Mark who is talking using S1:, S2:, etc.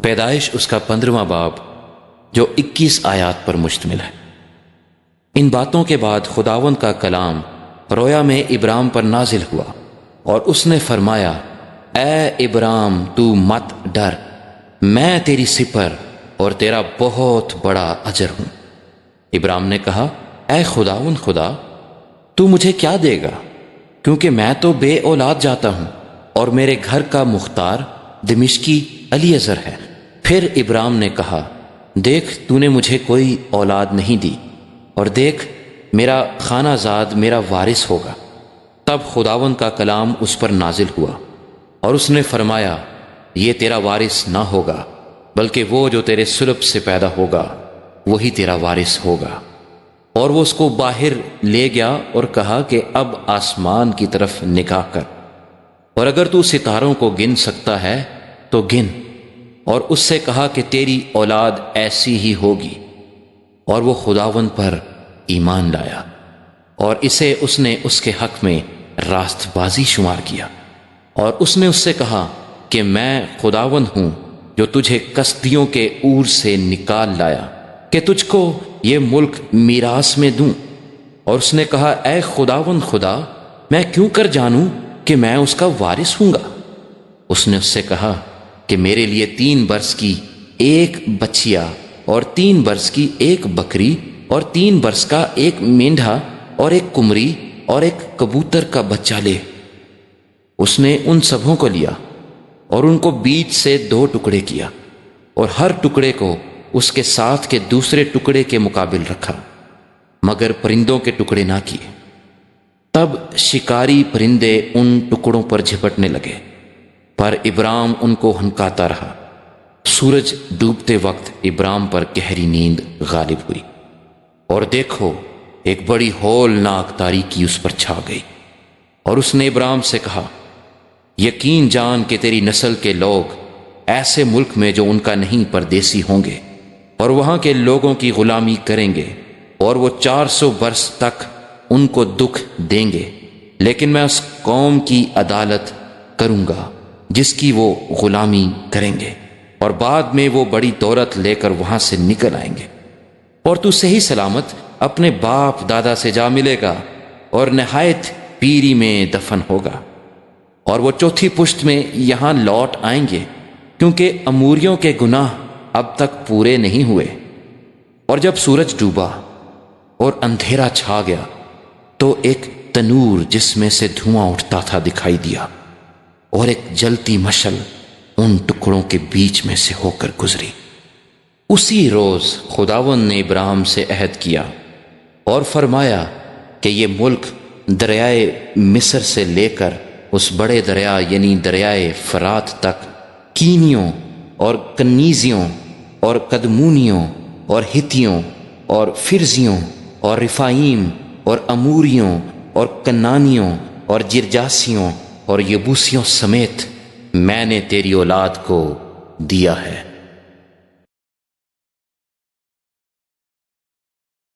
S1: پیدائش اس کا 15واں باب جو 21 آیات پر مشتمل ہے۔ ان باتوں کے بعد خداوند کا کلام رویا میں ابرام پر نازل ہوا اور اس نے فرمایا، اے ابرام تو مت ڈر، میں تیری سپر اور تیرا بہت بڑا اجر ہوں۔ ابرام نے کہا، اے خداوند خدا، تو مجھے کیا دے گا، کیونکہ میں تو بے اولاد جاتا ہوں اور میرے گھر کا مختار دمشقی الیعزر ہے۔ پھر ابرام نے کہا، دیکھ تو نے مجھے کوئی اولاد نہیں دی، اور دیکھ میرا خانہ زاد میرا وارث ہوگا۔ تب خداوند کا کلام اس پر نازل ہوا اور اس نے فرمایا، یہ تیرا وارث نہ ہوگا، بلکہ وہ جو تیرے صلب سے پیدا ہوگا وہی تیرا وارث ہوگا۔ اور وہ اس کو باہر لے گیا اور کہا کہ اب آسمان کی طرف نگاہ کر، اور اگر تو ستاروں کو گن سکتا ہے تو گن، اور اس سے کہا کہ تیری اولاد ایسی ہی ہوگی۔ اور وہ خداوند پر ایمان لایا، اور اسے اس نے اس کے حق میں راست بازی شمار کیا۔ اور اس نے اس سے کہا کہ میں خداوند ہوں جو تجھے کسدیوں کے اور سے نکال لایا کہ تجھ کو یہ ملک میراث میں دوں۔ اور اس نے کہا، اے خداوند خدا، میں کیوں کر جانوں کہ میں اس کا وارث ہوں گا؟ اس نے اس سے کہا کہ میرے لیے 3 برس کی ایک بچیا اور 3 برس کی ایک بکری اور 3 برس کا ایک مینڈھا اور ایک کمری اور ایک کبوتر کا بچہ لے۔ اس نے ان سبوں کو لیا اور ان کو بیچ سے 2 ٹکڑے کیا، اور ہر ٹکڑے کو اس کے ساتھ کے دوسرے ٹکڑے کے مقابل رکھا، مگر پرندوں کے ٹکڑے نہ کیے۔ تب شکاری پرندے ان ٹکڑوں پر جھپٹنے لگے، پر ابرام ان کو ہنکاتا رہا۔ سورج ڈوبتے وقت ابرام پر گہری نیند غالب ہوئی، اور دیکھو ایک بڑی ہولناک تاریکی اس پر چھا گئی۔ اور اس نے ابرام سے کہا، یقین جان کہ تیری نسل کے لوگ ایسے ملک میں جو ان کا نہیں پردیسی ہوں گے، اور وہاں کے لوگوں کی غلامی کریں گے، اور وہ 400 برس تک ان کو دکھ دیں گے، لیکن میں اس قوم کی عدالت کروں گا جس کی وہ غلامی کریں گے، اور بعد میں وہ بڑی دولت لے کر وہاں سے نکل آئیں گے، اور تو صحیح سلامت اپنے باپ دادا سے جا ملے گا اور نہایت پیری میں دفن ہوگا۔ اور وہ 4تھی پشت میں یہاں لوٹ آئیں گے، کیونکہ اموریوں کے گناہ اب تک پورے نہیں ہوئے۔ اور جب سورج ڈوبا اور اندھیرا چھا گیا تو ایک تنور جس میں سے دھواں اٹھتا تھا دکھائی دیا، اور ایک جلتی مشعل ان ٹکڑوں کے بیچ میں سے ہو کر گزری۔ اسی روز خداوند نے ابراہیم سے عہد کیا اور فرمایا کہ یہ ملک دریائے مصر سے لے کر اس بڑے دریا یعنی دریائے فرات تک کینیوں اور کنیزیوں اور قدمونیوں اور ہتیوں اور فرزیوں اور رفائیم اور اموریوں اور کنانیوں اور جرجاسیوں اور یبوسیوں سمیت میں نے تیری اولاد کو دیا ہے۔